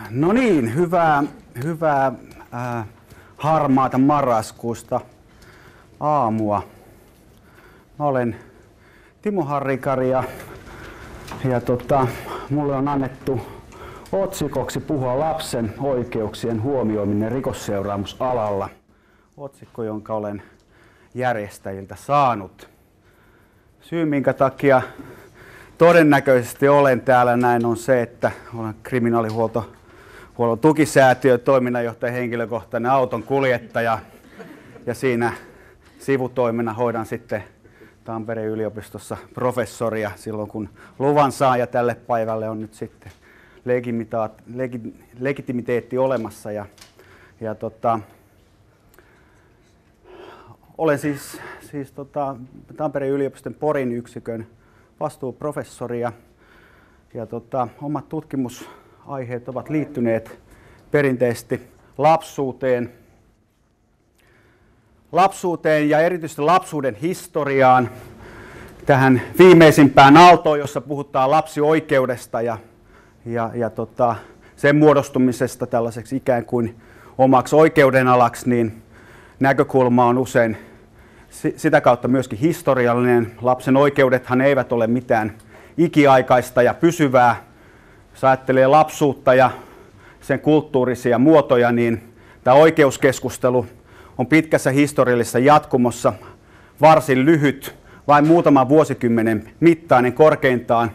No niin, hyvää harmaata marraskuusta aamua. Mä olen Timo Harrikari ja mulle on annettu otsikoksi puhua lapsen oikeuksien huomioiminen rikosseuraamusalalla. Otsikko, jonka olen järjestäjiltä saanut. Syy, minkä takia todennäköisesti olen täällä näin, on se, että olen kriminaalihuollon tukisäätiön toiminnanjohtaja, henkilökohtainen auton kuljettaja ja siinä sivutoimena hoidan sitten Tampereen yliopistossa professoria silloin, kun luvan saaja tälle päivälle on nyt sitten legitimiteetti olemassa. Olen siis Tampereen yliopiston Porin yksikön vastuuprofessori ja omat tutkimusaiheet ovat liittyneet perinteisesti lapsuuteen ja erityisesti lapsuuden historiaan, tähän viimeisimpään aaltoon, jossa puhutaan lapsioikeudesta ja sen muodostumisesta tällaiseksi ikään kuin omaksi oikeudenalaksi, niin näkökulma on usein sitä kautta myöskin historiallinen. Lapsen oikeudethan eivät ole mitään ikiaikaista ja pysyvää. Jos ajattelee lapsuutta ja sen kulttuurisia muotoja, niin tämä oikeuskeskustelu on pitkässä historiallisessa jatkumossa varsin lyhyt, vain muutaman vuosikymmenen mittainen, korkeintaan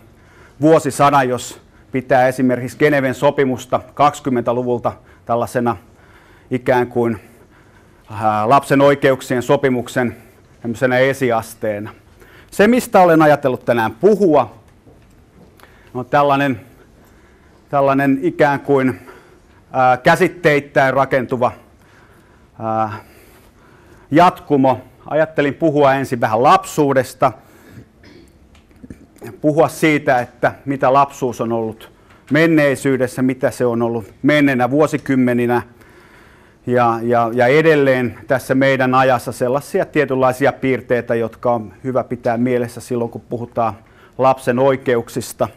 vuosisadan, jos pitää esimerkiksi Geneven sopimusta 20-luvulta tällaisena ikään kuin lapsen oikeuksien sopimuksen esiasteena. Se, mistä olen ajatellut tänään puhua, on tällainen ikään kuin käsitteittäin rakentuva jatkumo. Ajattelin puhua ensin vähän lapsuudesta, puhua siitä, että mitä lapsuus on ollut menneisyydessä, mitä se on ollut menneenä vuosikymmeninä, ja edelleen tässä meidän ajassa sellaisia tietynlaisia piirteitä, jotka on hyvä pitää mielessä silloin, kun puhutaan lapsen oikeuksista.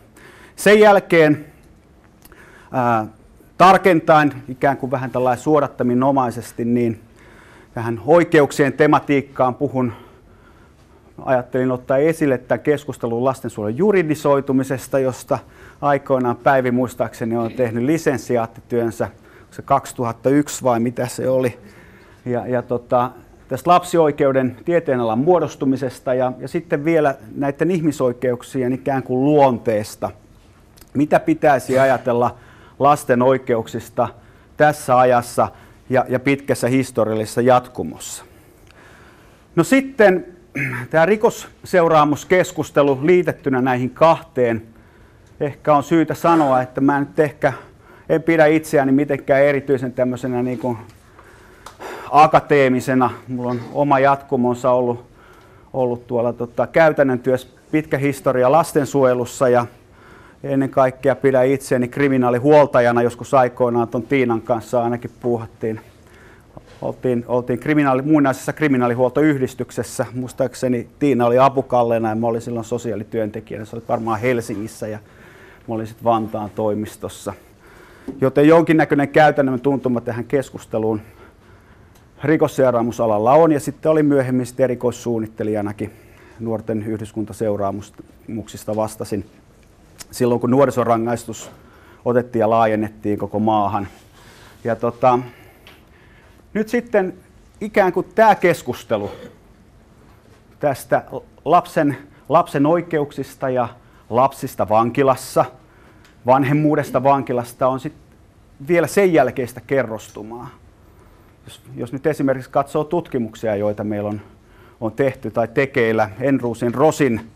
Sen jälkeen tarkentaen, ikään kuin vähän tällainen suodattaminomaisesti, niin tähän oikeuksien tematiikkaan ajattelin ottaa esille tämän keskustelun lastensuojelun juridisoitumisesta, josta aikoinaan Päivi muistaakseni on tehnyt lisensiaattityönsä, se 2001 vai mitä se oli, tästä lapsioikeuden tieteenalan muodostumisesta ja sitten vielä näiden ihmisoikeuksien ikään kuin luonteesta. Mitä pitäisi ajatella lasten oikeuksista tässä ajassa ja pitkässä historiallisessa jatkumossa? No sitten tämä rikosseuraamuskeskustelu liitettynä näihin kahteen. Ehkä on syytä sanoa, että mä nyt en pidä itseäni mitenkään erityisen tämmöisenä niin kuin akateemisena. Mulla on oma jatkumonsa ollut tuolla käytännön työssä pitkä historia lastensuojelussa ja ennen kaikkea pidän itseäni kriminaalihuoltajana. Joskus aikoinaan tuon Tiinan kanssa ainakin puhuttiin. Oltiin muinaisessa kriminaalihuoltoyhdistyksessä. Muistaakseni Tiina oli apukallena ja mä olin silloin sosiaalityöntekijänä. Se oli varmaan Helsingissä ja mä olin sitten Vantaan toimistossa. Joten jonkinnäköinen käytännön tuntuma tähän keskusteluun rikosseuraamusalalla on. Ja sitten olin myöhemmin erikoissuunnittelijanakin nuorten yhdyskuntaseuraamuksista vastasin silloin, kun nuorisorangaistus otettiin ja laajennettiin koko maahan. Ja nyt sitten ikään kuin tämä keskustelu tästä lapsen oikeuksista ja lapsista vankilassa, vanhemmuudesta vankilasta on sitten vielä sen jälkeistä kerrostumaa. Jos nyt esimerkiksi katsoo tutkimuksia, joita meillä on tehty tai tekeillä, Enruusin Rosin,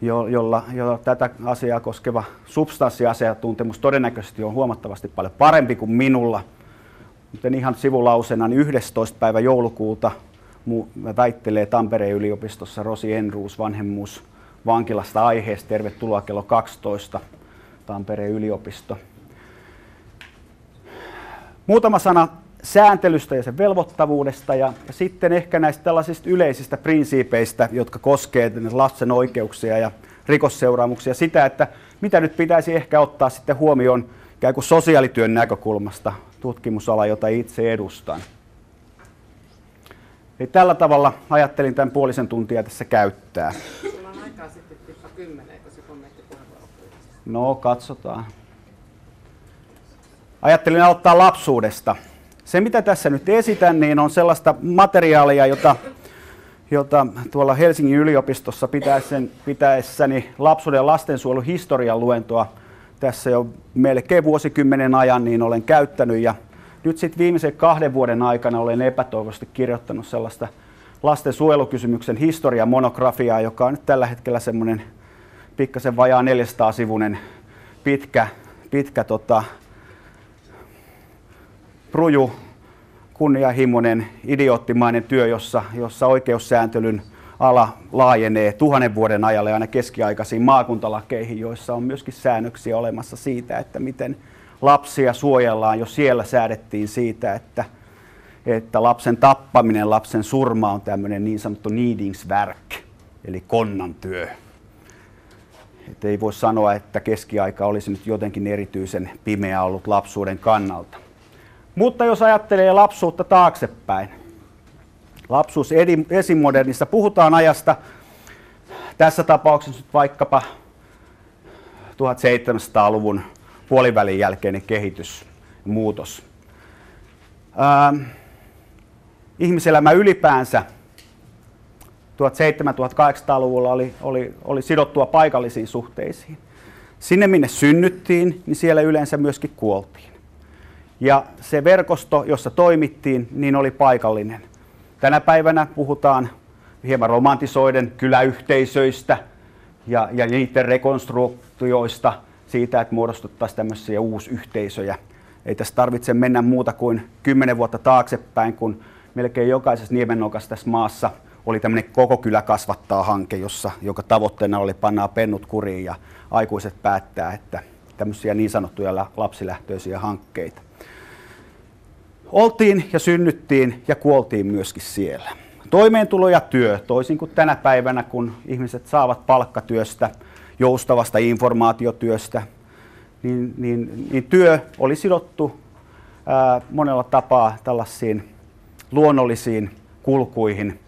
jolla tätä asiaa koskeva substanssiasiantuntemus todennäköisesti on huomattavasti paljon parempi kuin minulla. Mutta ihan sivulausena, niin 11. päivä joulukuuta väittelee Tampereen yliopistossa Rosi Enruus vanhemmuus vankilasta aiheesta. Tervetuloa kello 12 Tampereen yliopisto. Muutama sana sääntelystä ja sen velvoittavuudesta ja sitten ehkä näistä tällaisista yleisistä prinsiipeistä, jotka koskevat lapsen oikeuksia ja rikosseuraamuksia. Sitä, että mitä nyt pitäisi ehkä ottaa sitten huomioon ikään kuin sosiaalityön näkökulmasta tutkimusala, jota itse edustan. Eli tällä tavalla ajattelin tämän puolisen tuntia tässä käyttää. Sulla on aikaa sitten tippa 10, eikö se kommenttipuheenvuoro? No, katsotaan. Ajattelin aloittaa lapsuudesta. Se, mitä tässä nyt esitän, niin on sellaista materiaalia, jota tuolla Helsingin yliopistossa pitäessäni lapsuuden ja lastensuojelun historian luentoa tässä jo melkein vuosikymmenen ajan niin olen käyttänyt. Ja nyt sitten viimeisen 2 vuoden aikana olen epätoivoisesti kirjoittanut sellaista lastensuojelukysymyksen historiamonografiaa, joka on nyt tällä hetkellä semmoinen pikkasen vajaa 400-sivuinen pitkä pruju, kunnianhimoinen, idioottimainen työ, jossa oikeussääntelyn ala laajenee 1000 vuoden ajalle aina keskiaikaisiin maakuntalakeihin, joissa on myöskin säännöksiä olemassa siitä, että miten lapsia suojellaan. Jo siellä säädettiin siitä, että lapsen tappaminen, lapsen surma on tämmöinen niin sanottu nidingsverk, eli konnan työ. Et ei voi sanoa, että keskiaika olisi nyt jotenkin erityisen pimeä ollut lapsuuden kannalta. Mutta jos ajattelee lapsuutta taaksepäin, lapsuus esimodernissa, puhutaan ajasta, tässä tapauksessa nyt vaikkapa 1700-luvun puolivälin jälkeinen kehitys, muutos. Ihmiselämä ylipäänsä 1700-1800-luvulla oli sidottua paikallisiin suhteisiin. Sinne minne synnyttiin, niin siellä yleensä myöskin kuoltiin. Ja se verkosto, jossa toimittiin, niin oli paikallinen. Tänä päivänä puhutaan hieman romantisoiden kyläyhteisöistä ja niiden rekonstruktioista siitä, että muodostettaisiin tämmöisiä uusyhteisöjä. Ei tässä tarvitse mennä muuta kuin 10 vuotta taaksepäin, kun melkein jokaisessa niemennokassa tässä maassa oli tämmöinen koko kylä kasvattaa -hanke, joka tavoitteena oli pannaa pennut kuriin ja aikuiset päättää, että tämmöisiä niin sanottuja lapsilähtöisiä hankkeita. Oltiin ja synnyttiin ja kuoltiin myöskin siellä. Toimeentulo ja työ, toisin kuin tänä päivänä, kun ihmiset saavat palkkatyöstä, joustavasta informaatiotyöstä, niin työ oli sidottu monella tapaa tällaisiin luonnollisiin kulkuihin.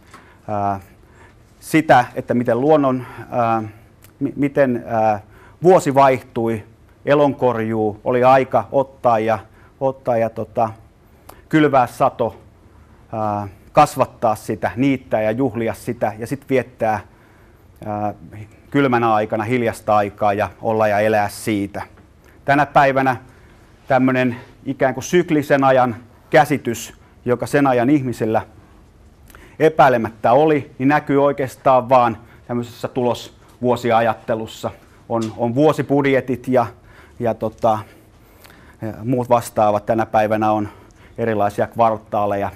Sitä, että miten vuosi vaihtui, elonkorjuu, oli aika ottaa ja kylvää sato, kasvattaa sitä, niittää ja juhlia sitä ja sitten viettää kylmänä aikana hiljasta aikaa ja olla ja elää siitä. Tänä päivänä tämmöinen ikään kuin syklisen ajan käsitys, joka sen ajan ihmisillä epäilemättä oli, niin näkyy oikeastaan vaan tämmöisessä tulosvuosiajattelussa. On vuosibudjetit ja muut vastaavat. Tänä päivänä on erilaisia kvartaaleja.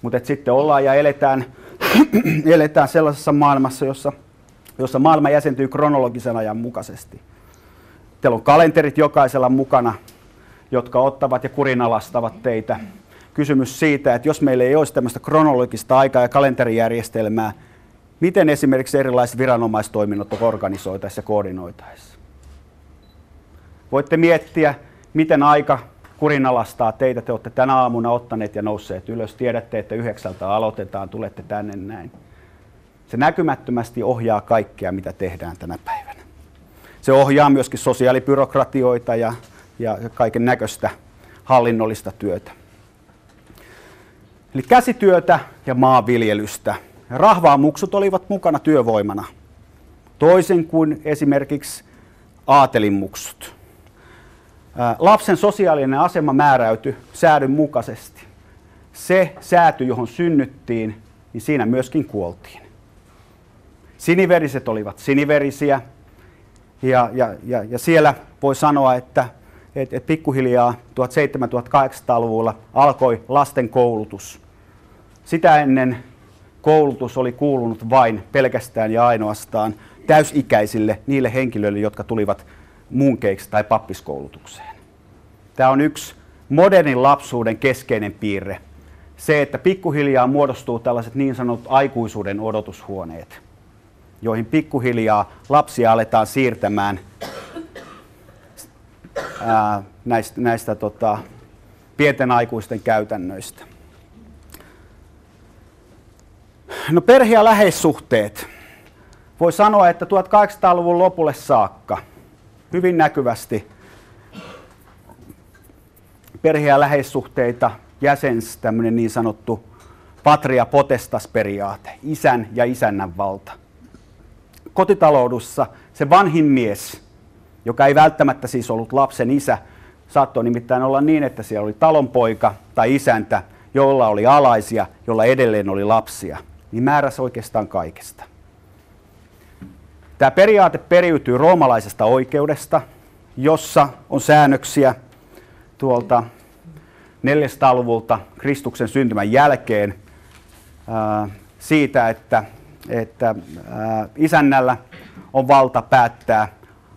Mutta sitten ollaan ja eletään sellaisessa maailmassa, jossa maailma jäsentyy kronologisen ajan mukaisesti. Teillä on kalenterit jokaisella mukana, jotka ottavat ja kurinalastavat teitä. Kysymys siitä, että jos meillä ei olisi tämmöistä kronologista aikaa ja kalenterijärjestelmää, miten esimerkiksi erilaiset viranomaistoiminnot organisoitaisiin ja koordinoitaisiin? Voitte miettiä, miten aika kurinalastaa teitä. Te olette tänä aamuna ottaneet ja nousseet ylös. Tiedätte, että 9 aloitetaan, tulette tänne näin. Se näkymättömästi ohjaa kaikkea, mitä tehdään tänä päivänä. Se ohjaa myöskin sosiaalibyrokratioita ja kaiken näköistä hallinnollista työtä. Eli käsityötä ja maanviljelystä. Rahvaamuksut olivat mukana työvoimana, toisin kuin esimerkiksi aatelinmuksut. Lapsen sosiaalinen asema määräytyi säädön mukaisesti. Se sääty, johon synnyttiin, niin siinä myöskin kuoltiin. Siniveriset olivat siniverisiä ja siellä voi sanoa, että pikkuhiljaa 1700-1800-luvulla alkoi lasten koulutus. Sitä ennen koulutus oli kuulunut vain pelkästään ja ainoastaan täysikäisille niille henkilöille, jotka tulivat munkeiksi tai pappiskoulutukseen. Tämä on yksi modernin lapsuuden keskeinen piirre. Se, että pikkuhiljaa muodostuu tällaiset niin sanotut aikuisuuden odotushuoneet, joihin pikkuhiljaa lapsia aletaan siirtämään näistä pienten aikuisten käytännöistä. No, perhe- ja läheissuhteet. Voi sanoa, että 1800-luvun lopulle saakka hyvin näkyvästi perhe- ja läheissuhteita jäsensi tämmöinen niin sanottu patria potestas-periaate, isän ja isännän valta. Kotitaloudessa se vanhin mies, joka ei välttämättä siis ollut lapsen isä, saattoi nimittäin olla niin, että siellä oli talonpoika tai isäntä, jolla oli alaisia, jolla edelleen oli lapsia, niin määräsi oikeastaan kaikesta. Tämä periaate periytyy roomalaisesta oikeudesta, jossa on säännöksiä tuolta 400-luvulta Kristuksen syntymän jälkeen siitä, että isännällä on valta päättää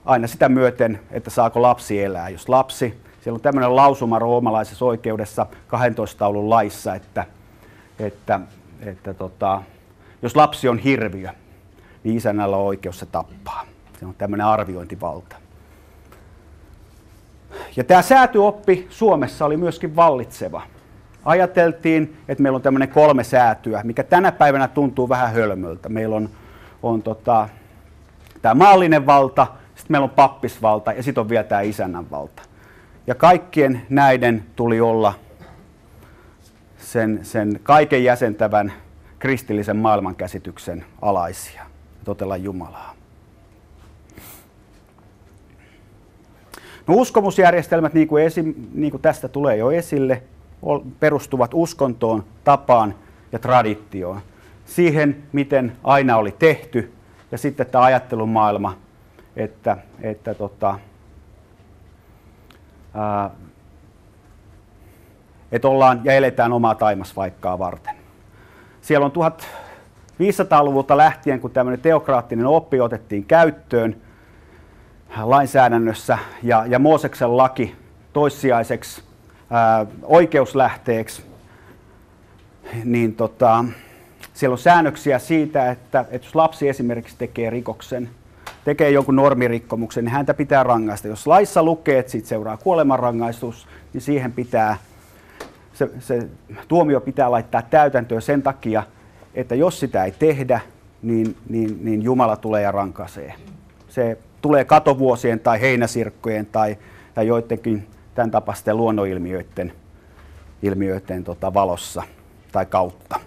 aina sitä myöten, että saako lapsi elää. Jos lapsi, siellä on tämmöinen lausuma roomalaisessa oikeudessa 12 taulun laissa, että jos lapsi on hirviö, niin isännällä on oikeus se tappaa. Se on tämmöinen arviointivalta. Ja tämä säätyoppi Suomessa oli myöskin vallitseva. Ajateltiin, että meillä on tämmöinen 3 säätyä, mikä tänä päivänä tuntuu vähän hölmöltä. Meillä on tämä maallinen valta, sitten meillä on pappisvalta ja sitten on vielä tämä isännän valta. Ja kaikkien näiden tuli olla sen kaiken jäsentävän kristillisen maailmankäsityksen alaisia, totella Jumalaa. No, uskomusjärjestelmät, niin kuin tästä tulee jo esille, perustuvat uskontoon, tapaan ja traditioon. Siihen, miten aina oli tehty, ja sitten tämä ajattelumaailma, että ollaan ja eletään omaa taimasvaikkaa varten. Siellä on 1500-luvulta lähtien, kun tämmöinen teokraattinen oppi otettiin käyttöön lainsäädännössä ja Mooseksen laki toissijaiseksi oikeuslähteeksi, niin siellä on säännöksiä siitä, että jos lapsi esimerkiksi tekee rikoksen, tekee jonkun normirikkomuksen, niin häntä pitää rangaista. Jos laissa lukee, että siitä seuraa kuolemanrangaistus, niin siihen pitää, se tuomio pitää laittaa täytäntöön sen takia, että jos sitä ei tehdä, niin Jumala tulee ja rankaisee. Se tulee katovuosien tai heinäsirkkojen tai joidenkin tämän tapaisten luonnonilmiöiden valossa tai kautta.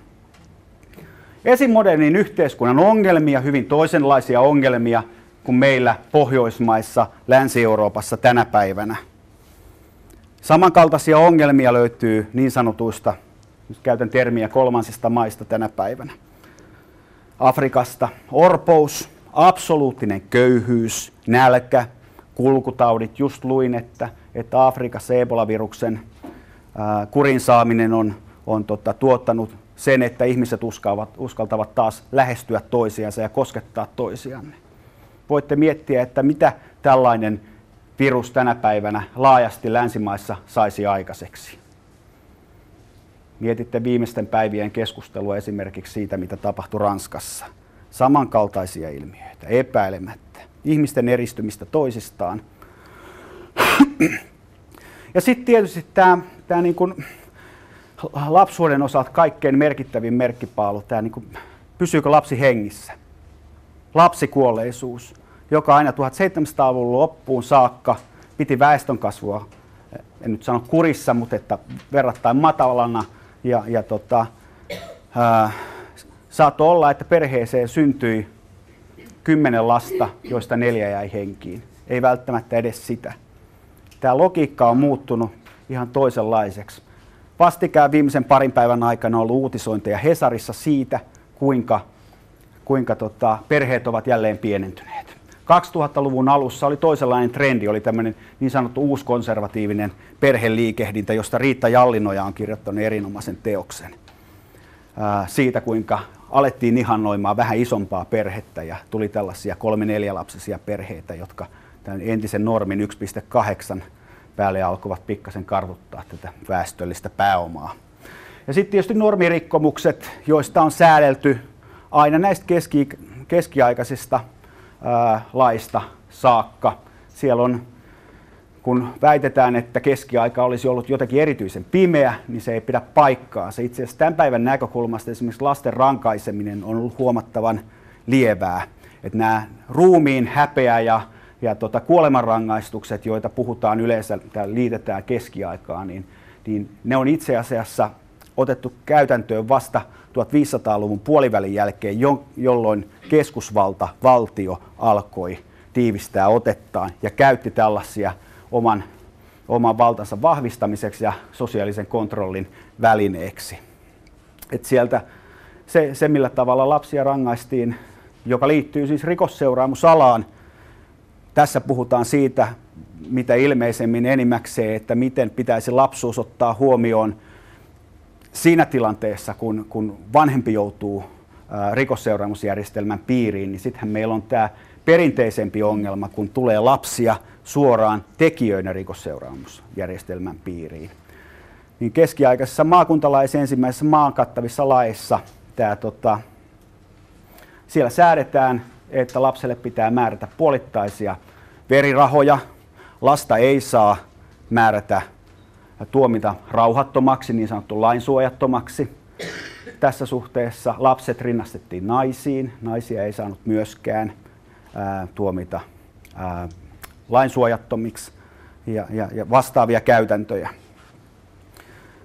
Esimodernin yhteiskunnan ongelmia, hyvin toisenlaisia ongelmia kuin meillä Pohjoismaissa, Länsi-Euroopassa tänä päivänä. Samankaltaisia ongelmia löytyy niin sanotuista, nyt käytän termiä, kolmansista maista tänä päivänä. Afrikasta orpous, absoluuttinen köyhyys, nälkä, kulkutaudit. Just luin, että Afrikassa Ebola-viruksen kurin saaminen on tuottanut sen, että ihmiset uskaltavat taas lähestyä toisiansa ja koskettaa toisianne. Voitte miettiä, että mitä tällainen virus tänä päivänä laajasti länsimaissa saisi aikaiseksi. Mietitte viimeisten päivien keskustelua esimerkiksi siitä, mitä tapahtui Ranskassa. Samankaltaisia ilmiöitä, epäilemättä. Ihmisten eristymistä toisistaan. Ja sitten tietysti tämä niin kuin lapsuuden osalta kaikkein merkittävin merkkipaalu, tämä niin kuin, pysyykö lapsi hengissä? Lapsikuolleisuus, joka aina 1700-luvun loppuun saakka piti väestönkasvua, en nyt sano kurissa, mutta että verrattain matalana. Saattoi olla, että perheeseen syntyi 10 lasta, joista 4 jäi henkiin. Ei välttämättä edes sitä. Tämä logiikka on muuttunut ihan toisenlaiseksi. Vastikään viimeisen parin päivän aikana on ollut uutisointeja Hesarissa siitä, kuinka perheet ovat jälleen pienentyneet. 2000-luvun alussa oli toisenlainen trendi, oli tämmöinen niin sanottu uuskonservatiivinen perheliikehdintä, josta Riitta Jallinoja on kirjoittanut erinomaisen teoksen. Siitä, kuinka alettiin ihannoimaan vähän isompaa perhettä ja tuli tällaisia 3-4-lapsisia perheitä, jotka tämän entisen normin 1,8 päälle alkoivat pikkasen kartuttaa tätä väestöllistä pääomaa. Ja sitten tietysti normirikkomukset, joista on säädelty aina näistä keskiaikaisista laista saakka. Siellä on kun väitetään, että keskiaika olisi ollut jotenkin erityisen pimeä, niin se ei pidä paikkaansa. Itse asiassa tämän päivän näkökulmasta esimerkiksi lasten rankaiseminen on ollut huomattavan lievää. Että nämä ruumiin häpeä ja kuolemanrangaistukset, joita puhutaan yleensä, liitetään keskiaikaan, niin ne on itse asiassa otettu käytäntöön vasta 1500-luvun puolivälin jälkeen, jolloin keskusvalta, valtio alkoi tiivistää otettaan ja käytti tällaisia oman valtansa vahvistamiseksi ja sosiaalisen kontrollin välineeksi. Et sieltä se, millä tavalla lapsia rangaistiin, joka liittyy siis rikosseuraamusalaan. Tässä puhutaan siitä, mitä ilmeisemmin enimmäkseen, että miten pitäisi lapsuus ottaa huomioon siinä tilanteessa, kun vanhempi joutuu rikosseuraamusjärjestelmän piiriin, niin sittenhän meillä on tämä perinteisempi ongelma, kun tulee lapsia suoraan tekijöinä rikosseuraamusjärjestelmän piiriin. Niin keskiaikaisessa maakuntalaissa ensimmäisessä maan kattavissa laissa siellä säädetään, että lapselle pitää määrätä puolittaisia verirahoja. Lasta ei saa tuomita rauhattomaksi, niin sanottu lainsuojattomaksi. Tässä suhteessa lapset rinnastettiin naisiin. Naisia ei saanut myöskään tuomita lainsuojattomiksi ja vastaavia käytäntöjä.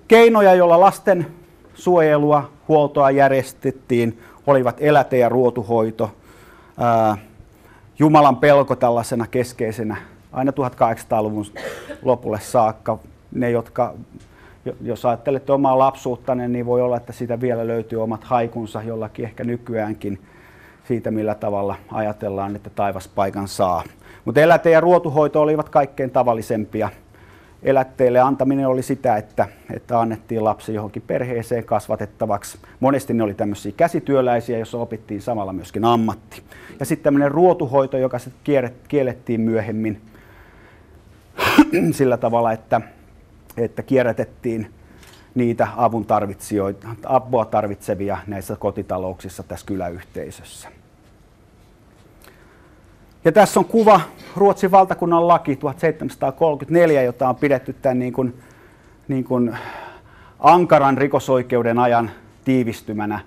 Keinoja, joilla lasten suojelua, huoltoa järjestettiin, olivat eläte- ja ruotuhoito, Jumalan pelko tällaisena keskeisenä aina 1800-luvun lopulle saakka. Ne, jotka, jos ajattelette omaa lapsuuttanne, niin voi olla, että siitä vielä löytyy omat haikunsa jollakin ehkä nykyäänkin siitä, millä tavalla ajatellaan, että taivas paikan saa. Mutta eläte- ja ruotuhoito olivat kaikkein tavallisempia. Elätteelle antaminen oli sitä, että annettiin lapsi johonkin perheeseen kasvatettavaksi. Monesti ne oli tämmöisiä käsityöläisiä, joissa opittiin samalla myöskin ammatti. Ja sitten tämmöinen ruotuhoito, joka sitten kiellettiin myöhemmin sillä tavalla, että kierrätettiin niitä apua tarvitsevia näissä kotitalouksissa tässä kyläyhteisössä. Ja tässä on kuva Ruotsin valtakunnan laki 1734, jota on pidetty tämän niin kuin ankaran rikosoikeuden ajan tiivistymänä.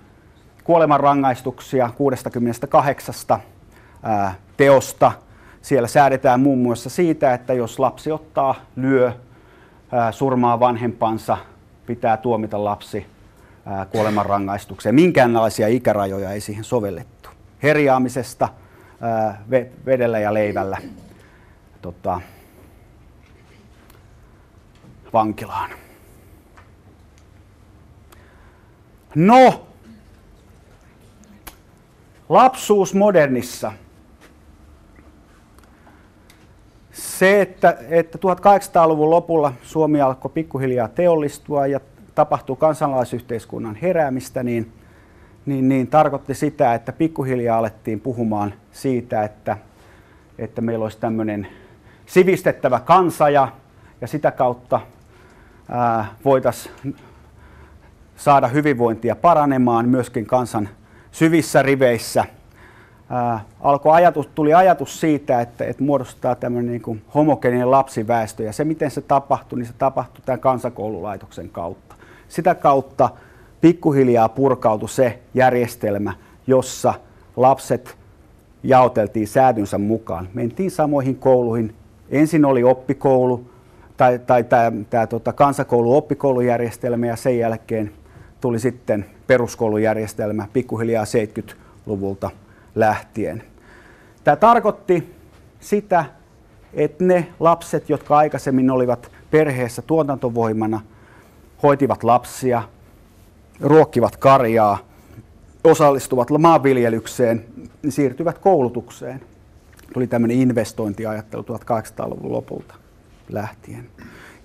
Kuolemanrangaistuksia 68 teosta. Siellä säädetään muun muassa siitä, että jos lapsi lyö, surmaa vanhempansa, pitää tuomita lapsi kuolemanrangaistukseen. Minkäänlaisia ikärajoja ei siihen sovellettu. Herjaamisesta vedellä ja leivällä vankilaan. No, lapsuus modernissa. Se, että 1800-luvun lopulla Suomi alkoi pikkuhiljaa teollistua ja tapahtui kansalaisyhteiskunnan heräämistä, niin tarkoitti sitä, että pikkuhiljaa alettiin puhumaan siitä, että meillä olisi tämmöinen sivistettävä kansa ja sitä kautta voitaisiin saada hyvinvointia paranemaan myöskin kansan syvissä riveissä. Tuli ajatus siitä, että muodostaa tämmöinen niin kuin homogeeninen lapsiväestö, ja se miten se tapahtui, niin se tapahtui tämän kansakoululaitoksen kautta. Sitä kautta pikkuhiljaa purkautui se järjestelmä, jossa lapset jaoteltiin säädynsä mukaan. Mentiin samoihin kouluihin. Ensin oli oppikoulu tai tämä kansakoulu-oppikoulujärjestelmä, ja sen jälkeen tuli sitten peruskoulujärjestelmä pikkuhiljaa 70-luvulta lähtien. Tämä tarkoitti sitä, että ne lapset, jotka aikaisemmin olivat perheessä tuotantovoimana, hoitivat lapsia, ruokkivat karjaa, osallistuvat maanviljelykseen, niin siirtyvät koulutukseen. Tuli tämmöinen investointiajattelu 1800-luvun lopulta lähtien.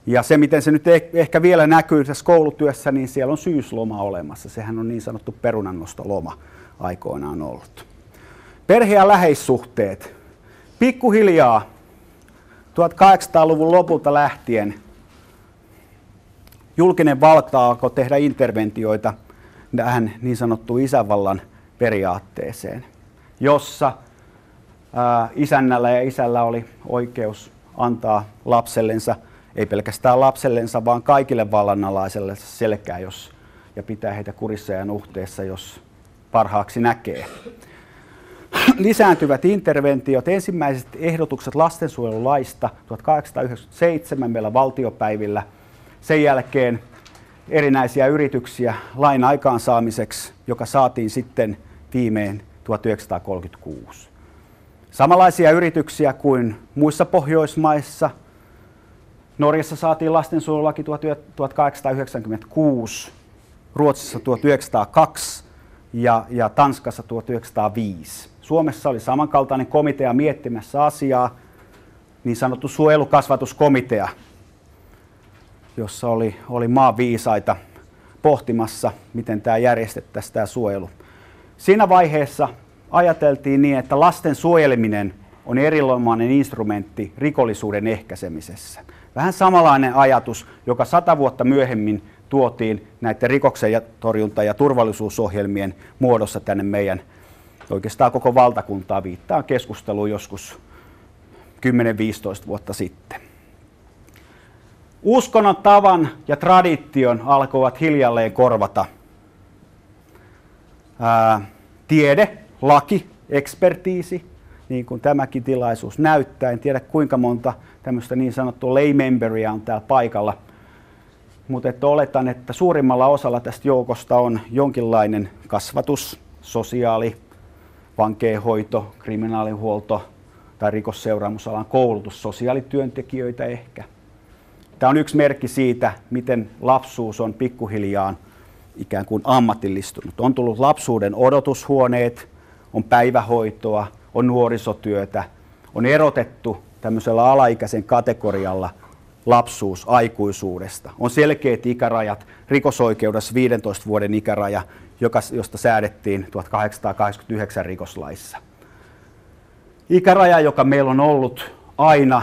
Ja se, miten se nyt ehkä vielä näkyy tässä koulutyössä, niin siellä on syysloma olemassa. Sehän on niin sanottu perunannostoloma aikoinaan ollut. Perhe- ja läheissuhteet. Pikkuhiljaa 1800-luvun lopulta lähtien julkinen valta alkoi tehdä interventioita tähän niin sanottuun isänvallan periaatteeseen, jossa isännällä ja isällä oli oikeus antaa lapsellensa, ei pelkästään lapsellensa, vaan kaikille vallanalaiselle selkää, ja pitää heitä kurissa ja nuhteessa, jos parhaaksi näkee. Lisääntyvät interventiot, ensimmäiset ehdotukset lastensuojelulaista 1897 meillä valtiopäivillä. Sen jälkeen erinäisiä yrityksiä lain aikaansaamiseksi, joka saatiin sitten viimein 1936. Samanlaisia yrityksiä kuin muissa Pohjoismaissa. Norjassa saatiin lastensuojelulaki 1896, Ruotsissa 1902 ja Tanskassa 1905. Suomessa oli samankaltainen komitea miettimässä asiaa, niin sanottu suojelukasvatuskomitea, jossa oli maanviisaita pohtimassa, miten tämä järjestettäisiin tämä suojelu. Siinä vaiheessa ajateltiin niin, että lasten suojeleminen on erilainen instrumentti rikollisuuden ehkäisemisessä. Vähän samanlainen ajatus, joka 100 vuotta myöhemmin tuotiin näiden rikoksen torjunta- ja turvallisuusohjelmien muodossa tänne meidän oikeastaan koko valtakuntaa, viittaan keskusteluun joskus 10-15 vuotta sitten. Uskonnon, tavan ja tradition alkoivat hiljalleen korvata tiede, laki, ekspertiisi, niin kuin tämäkin tilaisuus näyttää. En tiedä kuinka monta tämmöistä niin sanottua lay memberia on täällä paikalla, mutta oletan, että suurimmalla osalla tästä joukosta on jonkinlainen kasvatus, sosiaali, vankeinhoito, kriminaalihuolto tai rikosseuraamusalan koulutus, sosiaalityöntekijöitä ehkä. Tämä on yksi merkki siitä, miten lapsuus on pikkuhiljaa ikään kuin ammatillistunut. On tullut lapsuuden odotushuoneet, on päivähoitoa, on nuorisotyötä, on erotettu tämmöisellä alaikäisen kategorialla lapsuus aikuisuudesta. On selkeät ikärajat, rikosoikeudessa 15 vuoden ikäraja, josta säädettiin 1889 rikoslaissa. Ikäraja, joka meillä on ollut aina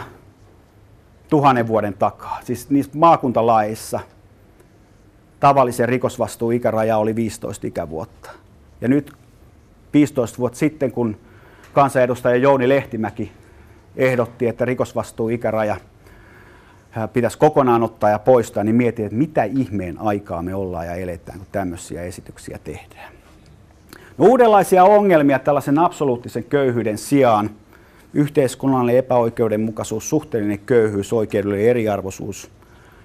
1000 vuoden takaa. Siis niissä maakuntalaissa tavallisen rikosvastuuikäraja oli 15 ikävuotta. Ja nyt 15 vuotta sitten, kun kansanedustaja Jouni Lehtimäki ehdotti, että rikosvastuuikäraja pitäisi kokonaan ottaa ja poistaa, niin mietin, että mitä ihmeen aikaa me ollaan ja eletään, kun tämmöisiä esityksiä tehdään. No, uudenlaisia ongelmia tällaisen absoluuttisen köyhyyden sijaan: yhteiskunnallinen epäoikeudenmukaisuus, suhteellinen köyhyys, oikeudellinen eriarvoisuus,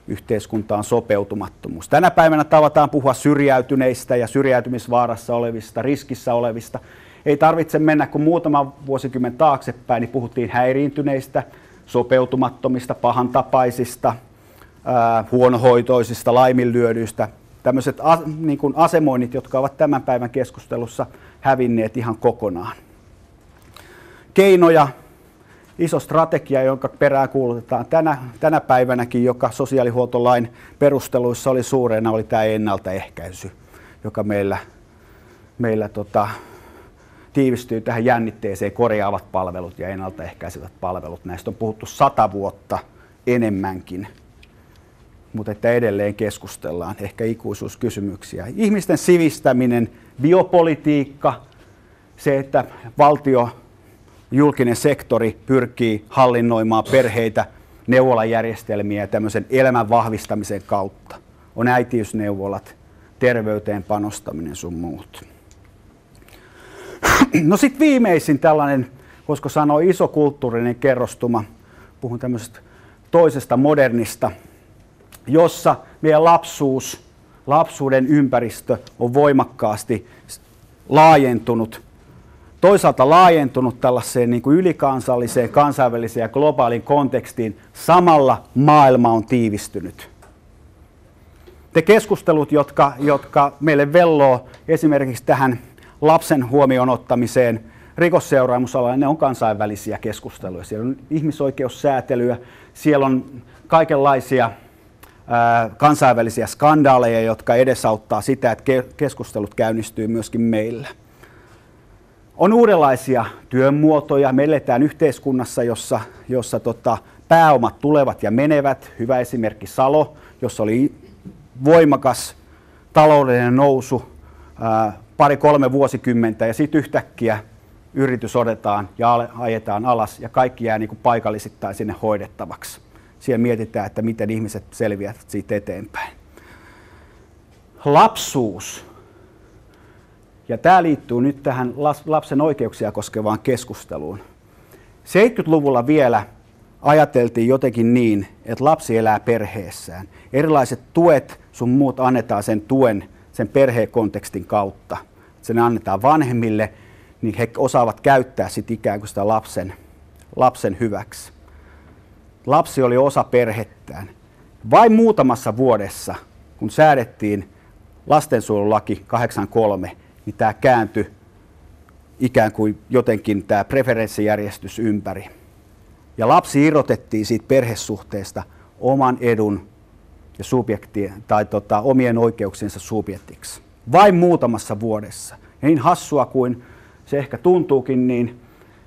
yhteiskuntaan sopeutumattomuus. Tänä päivänä tavataan puhua syrjäytyneistä ja syrjäytymisvaarassa olevista, riskissä olevista. Ei tarvitse mennä kuin muutama vuosikymmen taaksepäin, niin puhuttiin häiriintyneistä, sopeutumattomista, pahantapaisista, huonohoitoisista, laiminlyödyistä. Tämmöiset niin kuin asemoinnit, jotka ovat tämän päivän keskustelussa hävinneet ihan kokonaan. Keinoja, iso strategia, jonka perään kuulutetaan tänä päivänäkin, joka sosiaalihuoltolain perusteluissa oli suurena, oli tämä ennaltaehkäisy, joka meillä tiivistyy tähän jännitteeseen: korjaavat palvelut ja ennaltaehkäisevät palvelut. Näistä on puhuttu 100 vuotta enemmänkin, mutta että edelleen keskustellaan, ehkä ikuisuuskysymyksiä. Ihmisten sivistäminen, biopolitiikka, se, että valtio, julkinen sektori pyrkii hallinnoimaan perheitä neuvolajärjestelmiä ja tämmöisen elämän vahvistamisen kautta. On äitiysneuvolat, terveyteen panostaminen sun muut. No sitten viimeisin tällainen, voisiko sanoa, iso kulttuurinen kerrostuma, puhun tämmöisestä toisesta modernista, jossa meidän lapsuuden ympäristö on voimakkaasti laajentunut. Toisaalta laajentunut tällaiseen niin kuin ylikansalliseen, kansainväliseen ja globaalin kontekstiin, samalla maailma on tiivistynyt. Te keskustelut, jotka meille velloo esimerkiksi tähän lapsen huomioon ottamiseen rikosseuraamusalalla, ne on kansainvälisiä keskusteluja. Siellä on ihmisoikeussäätelyä, siellä on kaikenlaisia kansainvälisiä skandaaleja, jotka edesauttaa sitä, että keskustelut käynnistyy myöskin meillä. On uudenlaisia työmuotoja. Me eletään yhteiskunnassa, jossa pääomat tulevat ja menevät. Hyvä esimerkki Salo, jossa oli voimakas taloudellinen nousu 2-3 vuosikymmentä, ja sitten yhtäkkiä yritys otetaan ja ajetaan alas ja kaikki jää niin kuin paikallisittain sinne hoidettavaksi. Siellä mietitään, että miten ihmiset selviävät siitä eteenpäin. Lapsuus. Ja tämä liittyy nyt tähän lapsen oikeuksia koskevaan keskusteluun. 70-luvulla vielä ajateltiin jotenkin niin, että lapsi elää perheessään. Erilaiset tuet sun muut annetaan sen tuen sen perhekontekstin kautta. Sen annetaan vanhemmille, niin he osaavat käyttää sit ikään kuin sitä lapsen hyväksi. Lapsi oli osa perhettään. Vain muutamassa vuodessa, kun säädettiin lastensuojelulaki 83, niin tämä kääntyi ikään kuin jotenkin tämä preferenssijärjestys ympäri. Ja lapsi irrotettiin siitä perhesuhteesta oman edun ja omien oikeuksiensa subjektiksi. Vain muutamassa vuodessa. Ja niin hassua kuin se ehkä tuntuukin,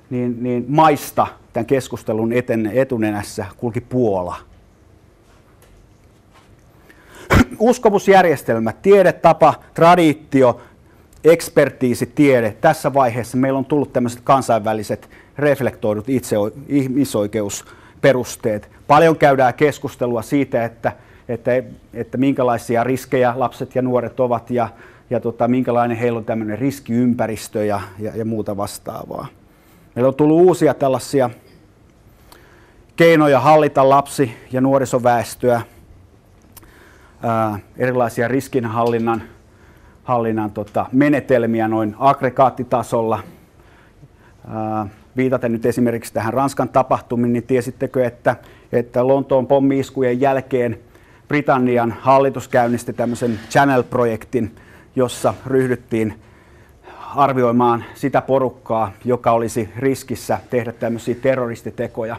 niin maista tämän keskustelun etunenässä kulki Puola. Uskomusjärjestelmä, tiedetapa, traditio, ekspertiisi, tiede. Tässä vaiheessa meillä on tullut tämmöiset kansainväliset reflektoidut ihmisoikeusperusteet. Paljon käydään keskustelua siitä, että minkälaisia riskejä lapset ja nuoret ovat ja minkälainen heillä on tämmöinen riskiympäristö ja muuta vastaavaa. Meillä on tullut uusia tällaisia keinoja hallita lapsi- ja nuorisoväestöä, erilaisia riskinhallinnan menetelmiä noin aggregaattitasolla. Viitaten nyt esimerkiksi tähän Ranskan tapahtumiin, niin tiesittekö, että Lontoon pommi-iskujen jälkeen Britannian hallitus käynnisti tämmöisen Channel-projektin, jossa ryhdyttiin arvioimaan sitä porukkaa, joka olisi riskissä tehdä tämmöisiä terroristitekoja,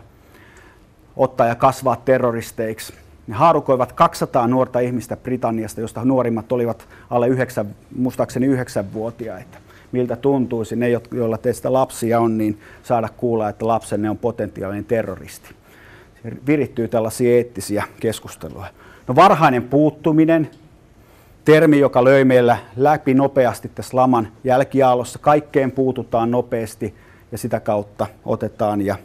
ottaa ja kasvaa terroristeiksi. Ne haarukoivat 200 nuorta ihmistä Britanniasta, josta nuorimmat olivat alle 9-vuotiaita. Miltä tuntuisi ne, joilla teistä lapsia on, niin saada kuulla, että lapsenne on potentiaalinen terroristi. Se virittyy tällaisia eettisiä keskusteluja. No, varhainen puuttuminen, termi, joka löi meillä läpi nopeasti tässä laman jälkiaallossa. Kaikkeen puututaan nopeasti ja sitä kautta otetaan ja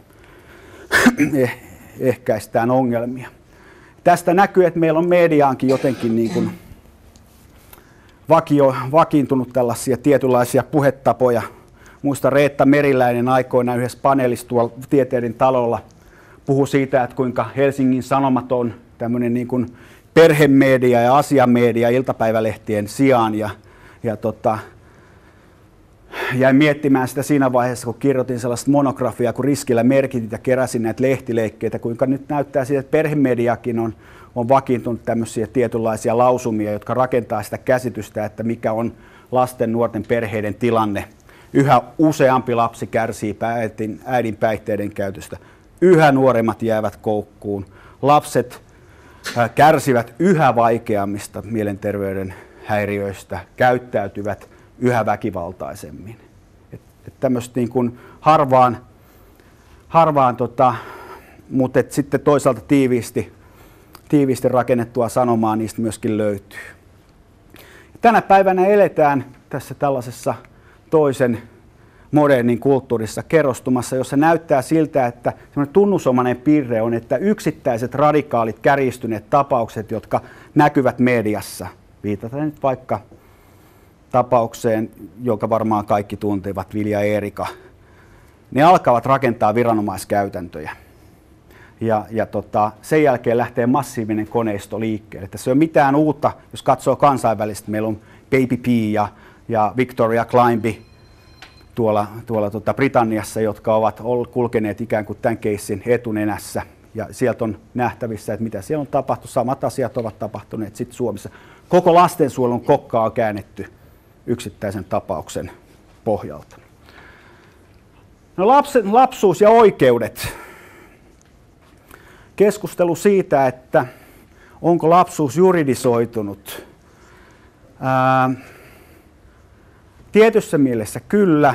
ehkäistään ongelmia. Tästä näkyy, että meillä on mediaankin jotenkin niin kuin vakiintunut tällaisia tietynlaisia puhetapoja. Muista Reetta Meriläinen aikoinaan yhdessä paneelissa tuolla Tieteiden talolla puhui siitä, että kuinka Helsingin Sanomat on tämmöinen niin kuin perhemedia ja asiamedia iltapäivälehtien sijaan. Jäin miettimään sitä siinä vaiheessa, kun kirjoitin sellaista monografiaa, kun riskillä merkitit ja keräsin näitä lehtileikkeitä, kuinka nyt näyttää siitä, että perhemediakin on vakiintunut tämmöisiä tietynlaisia lausumia, jotka rakentaa sitä käsitystä, että mikä on lasten, nuorten, perheiden tilanne. Yhä useampi lapsi kärsii äidin päihteiden käytöstä. Yhä nuoremmat jäävät koukkuun. Lapset kärsivät yhä vaikeammista mielenterveyden häiriöistä, käyttäytyvät yhä väkivaltaisemmin. Tämmöistä niin kuin harvaan mutta sitten toisaalta tiiviisti rakennettua sanomaa niistä myöskin löytyy. Tänä päivänä eletään tässä tällaisessa toisen modernin kulttuurissa kerrostumassa, jossa näyttää siltä, että semmoinen tunnusomainen piirre on, että yksittäiset radikaalit kärjistyneet tapaukset, jotka näkyvät mediassa, viitataan nyt vaikka tapaukseen, jonka varmaan kaikki tuntevat, Vilja Eerika, ne alkavat rakentaa viranomaiskäytäntöjä. Sen jälkeen lähtee massiivinen koneisto liikkeelle. Tässä ei ole mitään uutta, jos katsoo kansainvälisesti. Meillä on Baby P ja Victoria Climby tuolla Britanniassa, jotka ovat kulkeneet ikään kuin tämän keissin etunenässä. Ja sieltä on nähtävissä, että mitä siellä on tapahtunut. Samat asiat ovat tapahtuneet sitten Suomessa. Koko lastensuojelun kokkaa on käännetty yksittäisen tapauksen pohjalta. No, lapsuus ja oikeudet. Keskustelu siitä, että onko lapsuus juridisoitunut. Tietyssä mielessä kyllä,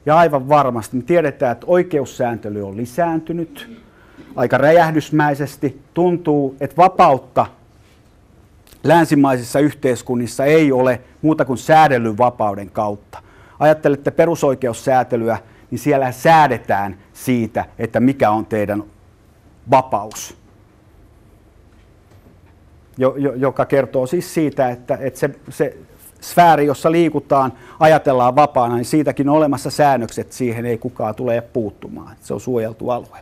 ja aivan varmasti. Me tiedetään, että oikeussääntely on lisääntynyt aika räjähdysmäisesti. Tuntuu, että vapautta länsimaisissa yhteiskunnissa ei ole muuta kuin säädellyn vapauden kautta. ajattelette perusoikeussäätelyä, niin siellä säädetään siitä, että mikä on teidän vapaus, joka kertoo siis siitä, että se sfääri, jossa liikutaan, ajatellaan vapaana, niin siitäkin on olemassa säännökset, siihen ei kukaan tule puuttumaan. Se on suojeltu alue.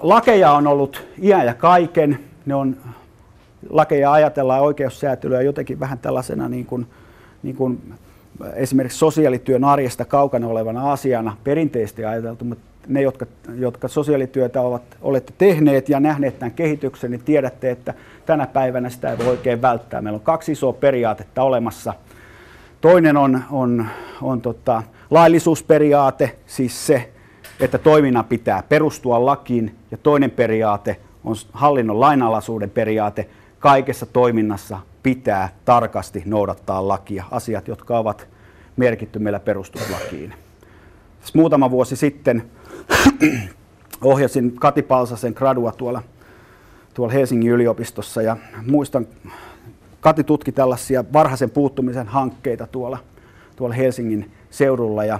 Lakeja on ollut iän ja kaiken. Lakeja ajatellaan oikeussäätelyä jotenkin vähän tällaisena niin kuin esimerkiksi sosiaalityön arjesta kaukana olevana asiana perinteisesti ajateltu, mutta ne, jotka sosiaalityötä olette tehneet ja nähneet tämän kehityksen, niin tiedätte, että tänä päivänä sitä ei voi oikein välttää. Meillä on 2 isoa periaatetta olemassa. Toinen on laillisuusperiaate, siis se, että toiminnan pitää perustua lakiin, ja toinen periaate on hallinnon lainalaisuuden periaate. Kaikessa toiminnassa pitää tarkasti noudattaa lakia, asiat, jotka ovat merkitty meillä perustuslakiin. Muutama vuosi sitten ohjasin Kati Palsasen gradua tuolla Helsingin yliopistossa, ja muistan, Kati tutki tällaisia varhaisen puuttumisen hankkeita tuolla Helsingin seudulla, ja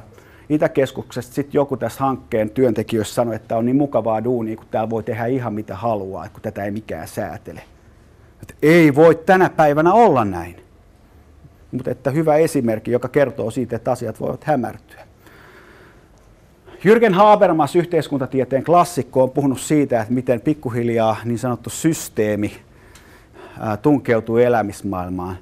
Itäkeskuksesta sitten joku tässä hankkeen työntekijöissä sanoi, että on niin mukavaa duunia, kun täällä voi tehdä ihan mitä haluaa, kun tätä ei mikään säätele. Että ei voi tänä päivänä olla näin. Mutta että hyvä esimerkki, joka kertoo siitä, että asiat voivat hämärtyä. Jürgen Habermas, yhteiskuntatieteen klassikko, on puhunut siitä, että miten pikkuhiljaa niin sanottu systeemi tunkeutuu elämismaailmaan.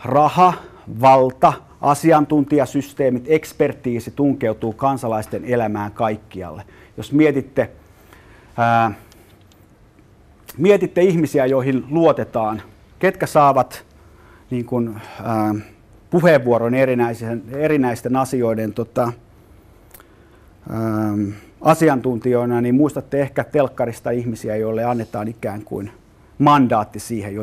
Raha, valta, asiantuntijasysteemit, ekspertiisi tunkeutuu kansalaisten elämään kaikkialle. Jos mietitte ihmisiä, joihin luotetaan, ketkä saavat niin kuin, puheenvuoron erinäisten asioiden asiantuntijoina, niin muistatte ehkä telkkarista ihmisiä, joille annetaan ikään kuin mandaatti siihen,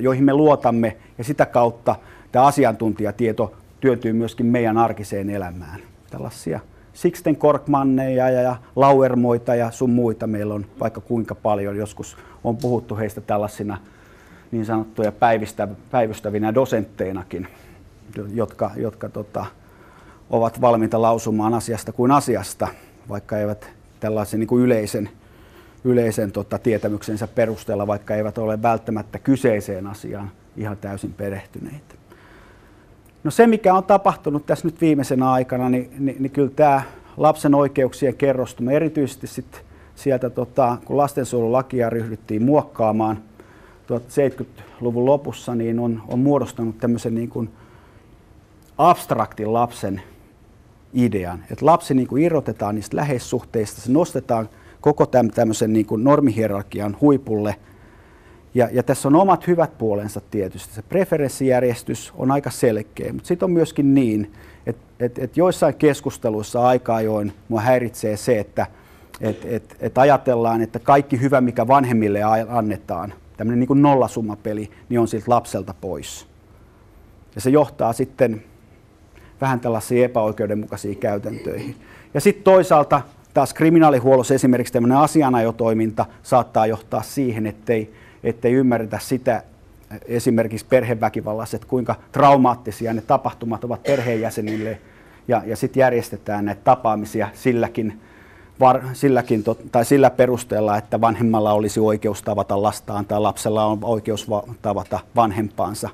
joihin me luotamme, ja sitä kautta tämä asiantuntijatieto työntyy myöskin meidän arkiseen elämään. Tällaisia Sixten Korkmanneja ja Lauermoita ja sun muita meillä on vaikka kuinka paljon. Joskus on puhuttu heistä tällaisina niin sanottuja päivystävinä dosentteinakin, jotka ovat valmiita lausumaan asiasta kuin asiasta, vaikka eivät tällaisen niin kuin yleisen tietämyksensä perusteella, vaikka eivät ole välttämättä kyseiseen asiaan ihan täysin perehtyneitä. No se, mikä on tapahtunut tässä nyt viimeisenä aikana, niin kyllä tämä lapsen oikeuksien kerrostuma, erityisesti sit sieltä, kun lastensuojelulakia ryhdyttiin muokkaamaan 1970-luvun lopussa, niin on muodostanut tämmöisen niin kuin abstraktin lapsen idean, että lapsi niin kuin irrotetaan niistä läheissuhteista, se nostetaan koko tämmöisen niin kuin normihierarkian huipulle. Ja tässä on omat hyvät puolensa tietysti. Se preferenssijärjestys on aika selkeä, mutta sitten on myöskin niin, että joissain keskusteluissa aika ajoin mua häiritsee se, että ajatellaan, että kaikki hyvä, mikä vanhemmille annetaan, tämmöinen niin kuin nollasummapeli, niin on siltä lapselta pois. Ja se johtaa sitten vähän tällaisiin epäoikeudenmukaisiin käytäntöihin. Ja sitten toisaalta taas kriminaalihuollossa esimerkiksi tämmöinen asianajotoiminta saattaa johtaa siihen, ettei ymmärretä sitä esimerkiksi perheväkivallassa, että kuinka traumaattisia ne tapahtumat ovat perheenjäsenille, ja sitten järjestetään näitä tapaamisia sillä perusteella, että vanhemmalla olisi oikeus tavata lastaan tai lapsella on oikeus tavata vanhempaansa.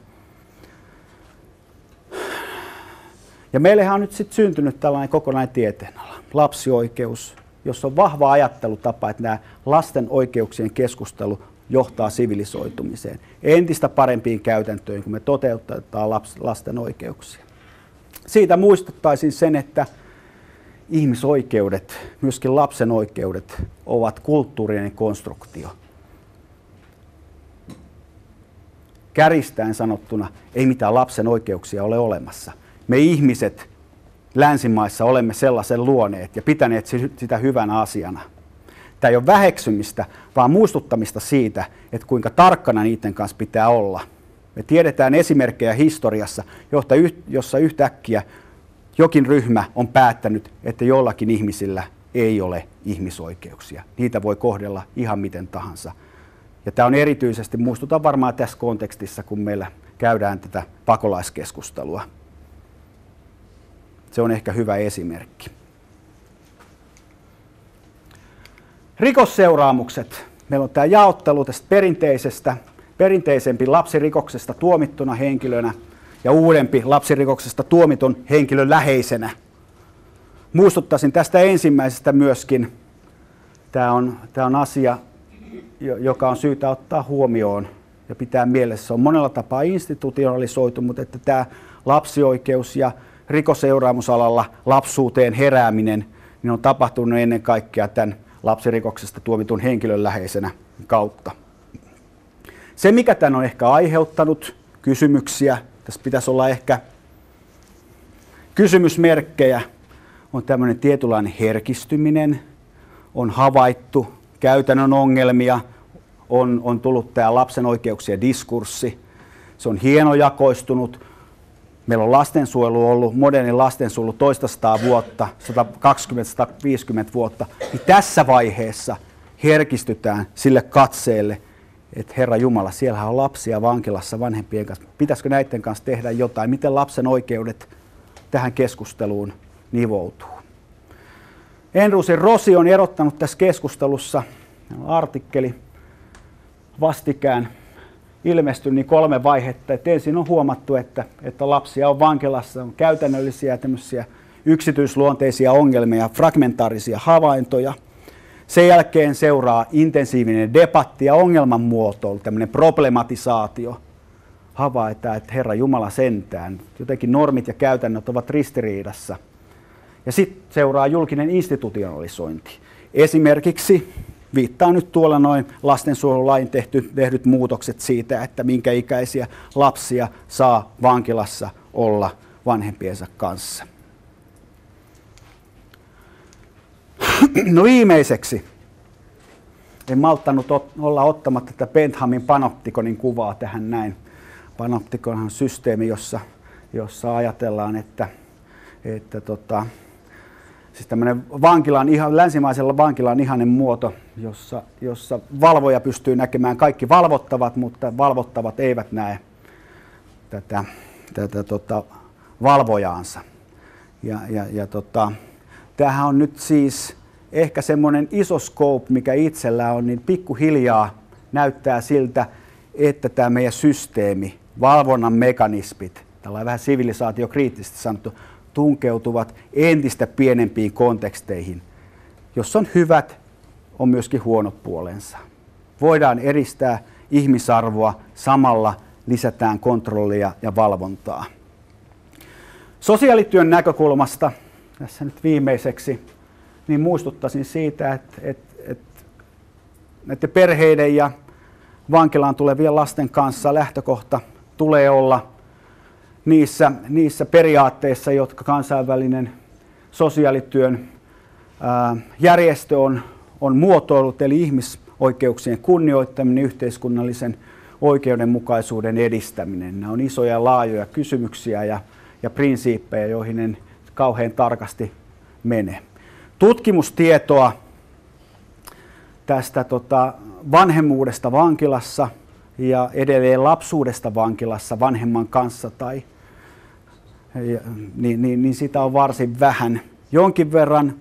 Ja meillähän on nyt sitten syntynyt tällainen kokonainen tieteenala, lapsioikeus, jossa on vahva ajattelutapa, että nämä lasten oikeuksien keskustelu johtaa sivilisoitumiseen, entistä parempiin käytäntöihin, kun me toteutetaan lasten oikeuksia. Siitä muistuttaisin sen, että ihmisoikeudet, myöskin lapsen oikeudet, ovat kulttuurinen konstruktio. Kärjistäen sanottuna ei mitään lapsen oikeuksia ole olemassa. Me ihmiset länsimaissa olemme sellaisen luoneet ja pitäneet sitä hyvänä asiana. Tämä ei ole väheksymistä, vaan muistuttamista siitä, että kuinka tarkkana niiden kanssa pitää olla. Me tiedetään esimerkkejä historiassa, jossa yhtäkkiä jokin ryhmä on päättänyt, että jollakin ihmisillä ei ole ihmisoikeuksia. Niitä voi kohdella ihan miten tahansa. Ja tämä on erityisesti, muistutan varmaan tässä kontekstissa, kun meillä käydään tätä pakolaiskeskustelua. Se on ehkä hyvä esimerkki. Rikosseuraamukset. Meillä on tämä jaottelu tästä perinteisempi lapsirikoksesta tuomittuna henkilönä ja uudempi lapsirikoksesta tuomitun henkilön läheisenä. Muistuttaisin tästä ensimmäisestä myöskin. Tämä on asia, joka on syytä ottaa huomioon ja pitää mielessä. Se on monella tapaa institutionalisoitu, mutta että tämä lapsioikeus ja rikosseuraamusalalla lapsuuteen herääminen niin on tapahtunut ennen kaikkea tämän lapsirikoksesta tuomitun henkilön läheisenä kautta. Se, mikä tämän on ehkä aiheuttanut kysymyksiä, tässä pitäisi olla ehkä kysymysmerkkejä, on tämmöinen tietynlainen herkistyminen, on havaittu käytännön ongelmia, on tullut tämä lapsen oikeuksien diskurssi, se on hienojakoistunut. Meillä on lastensuojelu ollut, moderni lastensuojelu toistasataa vuotta, 120-150 vuotta. Niin tässä vaiheessa herkistytään sille katseelle, että Herra Jumala, siellähän on lapsia vankilassa vanhempien kanssa. Pitäisikö näiden kanssa tehdä jotain? Miten lapsen oikeudet tähän keskusteluun nivoutuu? Andrewsin Rosi on erottanut tässä keskustelussa artikkeli vastikään ilmestynyt niin 3 vaihetta. Et ensin on huomattu, että lapsia on vankilassa, on käytännöllisiä tämmöisiä yksityisluonteisia ongelmia, fragmentaarisia havaintoja. Sen jälkeen seuraa intensiivinen debatti ja ongelman muotoilu, tämmöinen problematisaatio. Havaitaan, että Herra Jumala sentään, jotenkin normit ja käytännöt ovat ristiriidassa. Ja sitten seuraa julkinen institutionalisointi. Esimerkiksi viittaan nyt tuolla noin lastensuojelulain tehdyt muutokset siitä, että minkä ikäisiä lapsia saa vankilassa olla vanhempiensa kanssa. No viimeiseksi, en malttanut olla ottamatta tätä Benthamin panoptikonin kuvaa tähän näin. Panoptikon on systeemi, jossa ajatellaan, että siis tämmöinen länsimaisella vankilan ihanen muoto, jossa valvoja pystyy näkemään kaikki valvottavat, mutta valvottavat eivät näe tätä valvojaansa. Tämähän on nyt siis ehkä semmoinen iso scope, mikä itsellä on, niin pikkuhiljaa näyttää siltä, että tämä meidän systeemi, valvonnan mekanismit, tällainen vähän sivilisaatiokriittisesti sanottu, tunkeutuvat entistä pienempiin konteksteihin. Jos on hyvät, on myöskin huonot puolensa. Voidaan edistää ihmisarvoa, samalla lisätään kontrollia ja valvontaa. Sosiaalityön näkökulmasta, tässä nyt viimeiseksi, niin muistuttaisin siitä, että näiden perheiden ja vankilaan tulevien lasten kanssa lähtökohta tulee olla niissä periaatteissa, jotka kansainvälinen sosiaalityön järjestö on muotoillut, eli ihmisoikeuksien kunnioittaminen, yhteiskunnallisen oikeudenmukaisuuden edistäminen. Nämä on isoja ja laajoja kysymyksiä ja prinsiippejä, joihin en kauhean tarkasti mene. Tutkimustietoa tästä vanhemmuudesta vankilassa ja edelleen lapsuudesta vankilassa vanhemman kanssa niin sitä on varsin vähän. Jonkin verran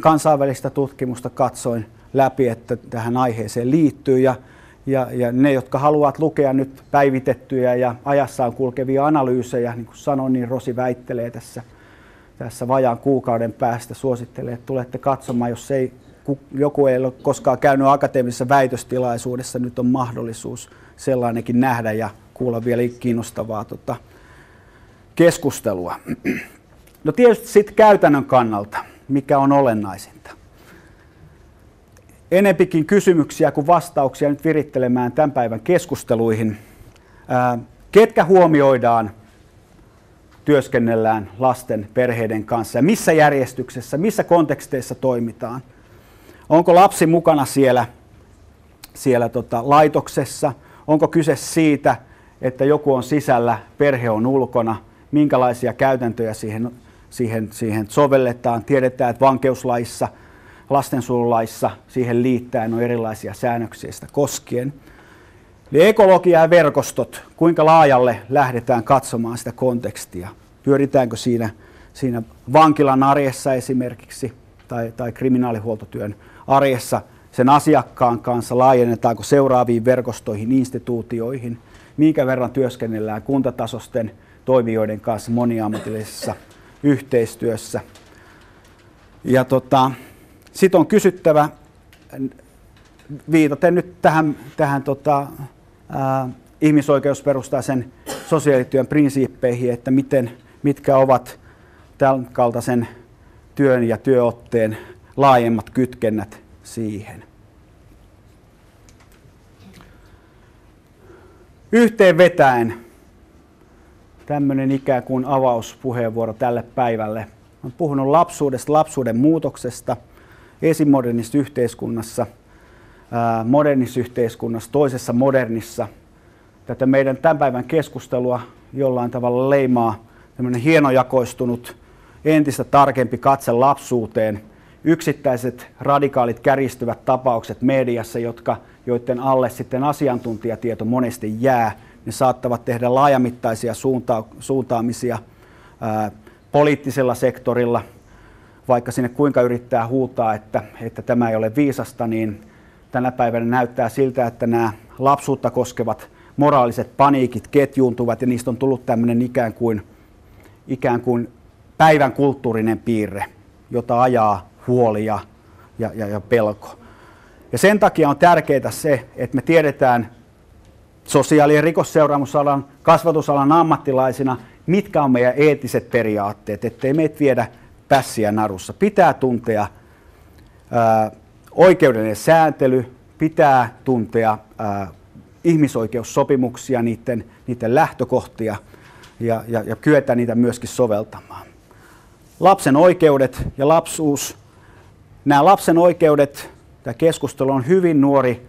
kansainvälistä tutkimusta katsoin läpi, että tähän aiheeseen liittyy ja ne, jotka haluavat lukea nyt päivitettyjä ja ajassaan kulkevia analyysejä, niin kuin sanoin, niin Rosi väittelee tässä vajaan kuukauden päästä, suosittelee, että tulette katsomaan, jos joku ei ole koskaan käynyt akateemisessa väitöstilaisuudessa, nyt on mahdollisuus sellainenkin nähdä ja kuulla vielä kiinnostavaa keskustelua. No tietysti sitten käytännön kannalta, mikä on olennaisinta. Enempikin kysymyksiä kuin vastauksia nyt virittelemään tämän päivän keskusteluihin. Ketkä huomioidaan, työskennellään lasten, perheiden kanssa ja missä järjestyksessä, missä konteksteissa toimitaan? Onko lapsi mukana siellä laitoksessa? Onko kyse siitä, että joku on sisällä, perhe on ulkona? Minkälaisia käytäntöjä siihen sovelletaan? Tiedetään, että vankeuslaissa, lastensuojelulaissa siihen liittäen on erilaisia säännöksiä sitä koskien. Eli ekologia ja verkostot, kuinka laajalle lähdetään katsomaan sitä kontekstia? Pyöritäänkö siinä vankilan arjessa esimerkiksi tai kriminaalihuoltotyön arjessa sen asiakkaan kanssa, laajennetaanko seuraaviin verkostoihin, instituutioihin, minkä verran työskennellään kuntatasoisten toimijoiden kanssa moniammatillisessa yhteistyössä. Ja sitten on kysyttävä, viitaten nyt tähän ihmisoikeusperustaisen sosiaalityön prinsiippeihin, että mitkä ovat tämän kaltaisen työn ja työotteen laajemmat kytkennät siihen. Yhteenvetäen tämmöinen ikään kuin avauspuheenvuoro tälle päivälle. Olen puhunut lapsuudesta, lapsuuden muutoksesta, esimodernissa yhteiskunnassa, modernissa yhteiskunnassa, toisessa modernissa. Tätä meidän tämän päivän keskustelua jollain tavalla leimaa tämmöinen hienojakoistunut, entistä tarkempi katse lapsuuteen, yksittäiset radikaalit kärjistyvät tapaukset mediassa, joiden alle sitten asiantuntijatieto monesti jää. Ne saattavat tehdä laajamittaisia suuntaamisia poliittisella sektorilla, vaikka sinne kuinka yrittää huutaa, että tämä ei ole viisasta, niin tänä päivänä näyttää siltä, että nämä lapsuutta koskevat moraaliset paniikit ketjuuntuvat ja niistä on tullut tämmöinen ikään kuin päivän kulttuurinen piirre, jota ajaa huoli ja pelko. Ja sen takia on tärkeää se, että me tiedetään sosiaali- ja rikosseuraamusalan, kasvatusalan ammattilaisina, mitkä on meidän eettiset periaatteet, ettei meitä viedä pässiä narussa. Pitää tuntea oikeudellinen sääntely, pitää tuntea ihmisoikeussopimuksia, niiden lähtökohtia ja kyetä niitä myöskin soveltamaan. Lapsen oikeudet ja lapsuus. Nämä lapsen oikeudet, tämä keskustelu on hyvin nuori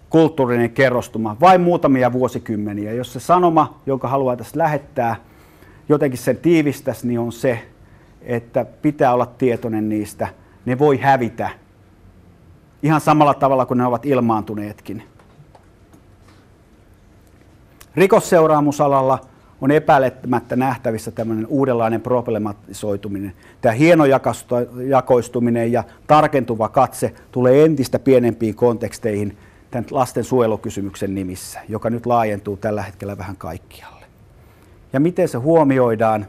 kulttuurinen kerrostuma, vain muutamia vuosikymmeniä. Jos se sanoma, jonka haluaa tästä lähettää, jotenkin sen tiivistäisi, niin on se, että pitää olla tietoinen niistä. Ne voi hävitä ihan samalla tavalla kuin ne ovat ilmaantuneetkin. Rikosseuraamusalalla on epäilemättä nähtävissä tämmöinen uudenlainen problematisoituminen. Tämä hienojakoistuminen ja tarkentuva katse tulee entistä pienempiin konteksteihin tämän lastensuojelukysymyksen nimissä, joka nyt laajentuu tällä hetkellä vähän kaikkialle. Ja miten se huomioidaan?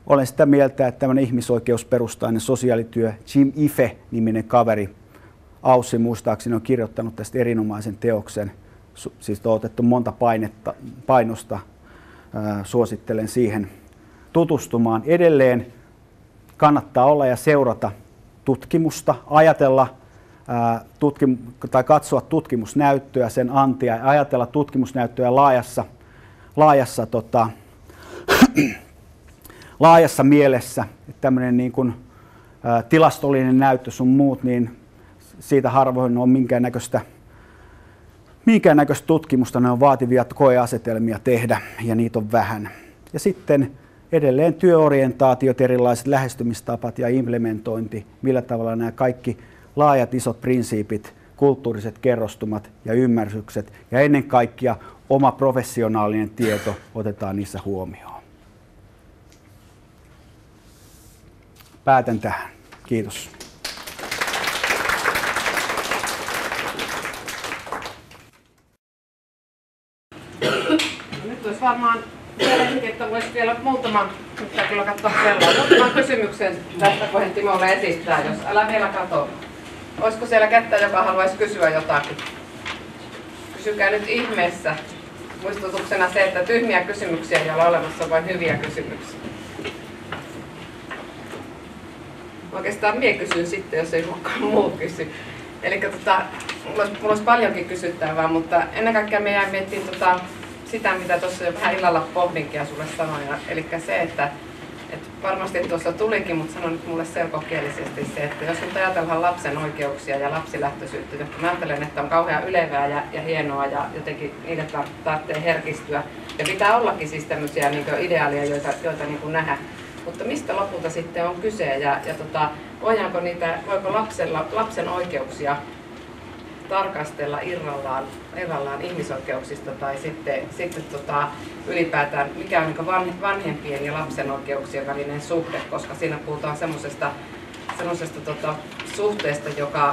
Olen sitä mieltä, että tämmöinen ihmisoikeusperustainen sosiaalityö, Jim Ife-niminen kaveri, Aussi muistaakseni on kirjoittanut tästä erinomaisen teoksen. Siis on otettu monta painosta, suosittelen siihen tutustumaan. Edelleen kannattaa olla ja seurata tutkimusta, ajatella tai katsoa tutkimusnäyttöä, sen antia, ja ajatella tutkimusnäyttöä laajassa mielessä. Tämmöinen niin kuin tilastollinen näyttö sun muut, niin siitä harvoin on minkäännäköistä tutkimusta, ne on vaativia koeasetelmia tehdä ja niitä on vähän. Ja sitten edelleen työorientaatiot, erilaiset lähestymistapat ja implementointi, millä tavalla nämä kaikki laajat isot prinsiipit, kulttuuriset kerrostumat ja ymmärrykset ja ennen kaikkea oma professionaalinen tieto otetaan niissä huomioon. Päätän tähän. Kiitos. Nyt olisi varmaan tiedänkin, että voisi vielä muutaman kysymyksen tästä, kun Timolle esittää, jos älä vielä katso. Olisiko siellä kättä, joka haluaisi kysyä jotakin? Kysykää nyt ihmeessä. Muistutuksena se, että tyhmiä kysymyksiä ei ole olemassa, vain hyviä kysymyksiä. Oikeastaan minä kysyn sitten, jos ei kukaan muu kysy. Eli mulla olisi paljonkin kysyttävää, mutta ennen kaikkea me jäin miettimään sitä, mitä tuossa jo vähän illalla pohdinkin ja sulle sanoin. Eli se, että varmasti tuossa tulikin, mutta sanon nyt mulle selkokielisesti se, että jos nyt ajatellaan lapsen oikeuksia ja lapsilähtöisyyttä, jotka mä ajattelen, että on kauhean ylevää ja hienoa ja jotenkin niille tarvitsee herkistyä. Ja pitää ollakin siis tämmöisiä niin ideaaleja, joita niin nähdä. Mutta mistä lopulta sitten on kyse voiko lapsen oikeuksia tarkastella irrallaan ihmisoikeuksista tai sitten ylipäätään mikä on niin vanhempien ja lapsen oikeuksien välinen suhde, koska siinä puhutaan semmoisesta suhteesta,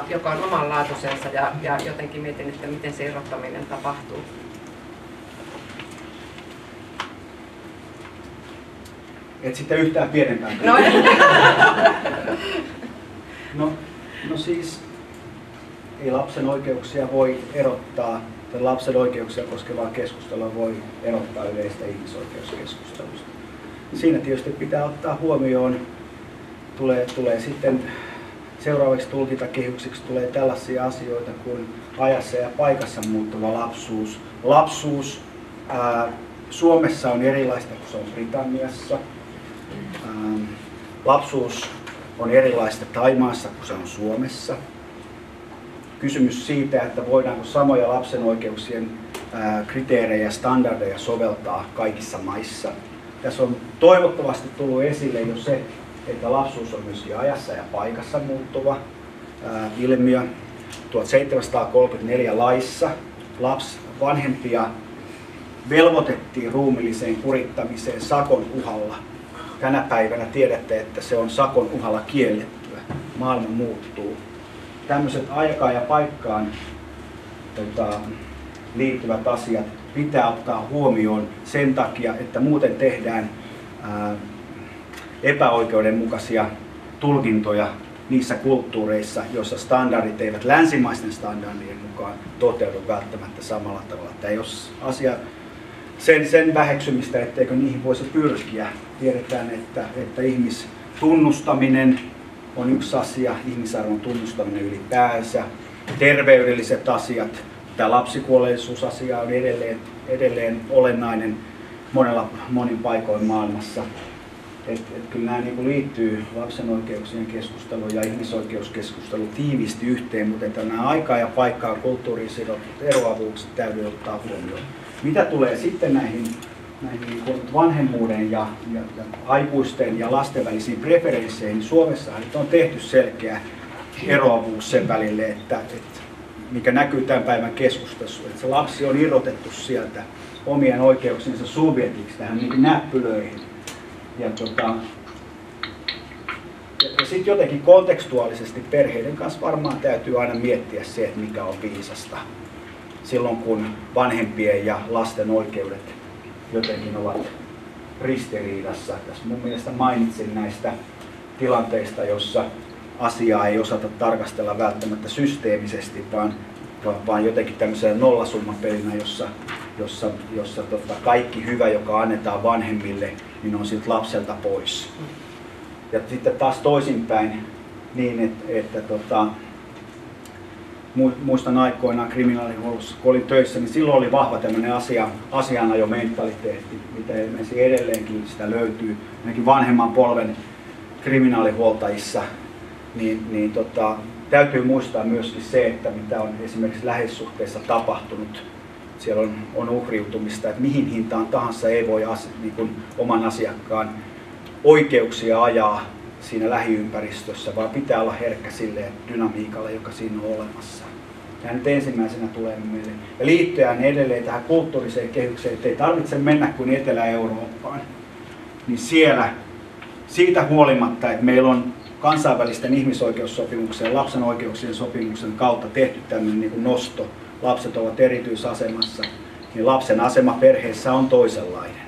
joka on omanlaatuisensa ja jotenkin mietin, että miten se irrottaminen tapahtuu. Et sitten yhtään pienempää. No siis ei lapsen oikeuksia voi erottaa, tai lapsen oikeuksia koskevaa keskustelua voi erottaa yleistä ihmisoikeuskeskustelusta. Siinä tietysti pitää ottaa huomioon, tulee sitten seuraavaksi tulkintakehyksiksi tulee tällaisia asioita kuin ajassa ja paikassa muuttuva lapsuus. Lapsuus Suomessa on erilaista kuin se on Britanniassa. Lapsuus on erilaista Thaimaassa kuin se on Suomessa. Kysymys siitä, että voidaanko samoja lapsen oikeuksien kriteerejä ja standardeja soveltaa kaikissa maissa. Tässä on toivottavasti tullut esille jo se, että lapsuus on myöskin ajassa ja paikassa muuttuva ilmiö. 1734 laissa vanhempia velvoitettiin ruumiilliseen kurittamiseen sakon uhalla. Tänä päivänä tiedätte, että se on sakon uhalla kiellettyä. Maailma muuttuu. Tämmöiset aikaan ja paikkaan liittyvät asiat pitää ottaa huomioon sen takia, että muuten tehdään epäoikeudenmukaisia tulkintoja niissä kulttuureissa, joissa standardit eivät länsimaisten standardien mukaan toteudu välttämättä samalla tavalla. Että ei ole asia sen väheksymistä, etteikö niihin voisi pyrkiä. Tiedetään, että ihmistunnustaminen on yksi asia, ihmisarvon tunnustaminen ylipäänsä, terveydelliset asiat, tämä lapsikuolleisuusasia on edelleen olennainen monin paikoin maailmassa. Kyllä nämä liittyy lapsen oikeuksien keskustelu ja ihmisoikeuskeskustelu tiiviisti yhteen, mutta nämä aikaa ja paikkaa kulttuuriin sidotut eroavuukset täytyy ottaa huomioon. Mitä tulee sitten näihin vanhemmuuden ja aikuisten ja lasten välisiin preferensseihin, niin Suomessa on tehty selkeä eroavuus sen välille, että mikä näkyy tämän päivän keskustelussa, että se lapsi on irrotettu sieltä omien oikeuksiensa subjektiksi tähän näppylöihin. Ja sitten jotenkin kontekstuaalisesti perheiden kanssa varmaan täytyy aina miettiä se, että mikä on viisasta silloin, kun vanhempien ja lasten oikeudet jotenkin ovat ristiriidassa. Tässä mun mielestä mainitsin näistä tilanteista, jossa asiaa ei osata tarkastella välttämättä systeemisesti, vaan jotenkin tämmöisenä nollasummapelinä, jossa kaikki hyvä, joka annetaan vanhemmille, niin on siltä lapselta pois. Ja sitten taas toisinpäin niin, että muistan aikoinaan kriminaalihuollossa, kun olin töissä, niin silloin oli vahva tämmöinen asianajomentaliteetti, mitä ilmeisesti edelleenkin sitä löytyy, ainakin vanhemman polven kriminaalihuoltajissa, niin täytyy muistaa myöskin se, että mitä on esimerkiksi läheissuhteessa tapahtunut. Siellä on uhriutumista, että mihin hintaan tahansa ei voi oman asiakkaan oikeuksia ajaa siinä lähiympäristössä, vaan pitää olla herkkä sille dynamiikalle, joka siinä on olemassa. Tämä nyt ensimmäisenä tulee meille. Ja liittyen edelleen tähän kulttuuriseen kehykseen, että ei tarvitse mennä kuin Etelä-Eurooppaan, niin siellä siitä huolimatta, että meillä on kansainvälisten ihmisoikeussopimuksen ja lapsen oikeuksien sopimuksen kautta tehty tämmöinen nosto, lapset ovat erityisasemassa, niin lapsen asema perheessä on toisenlainen.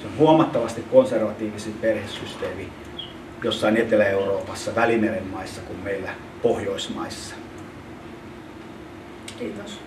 Se on huomattavasti konservatiivisin perhesysteemi jossain Etelä-Euroopassa, Välimeren maissa kuin meillä Pohjoismaissa. Kiitos.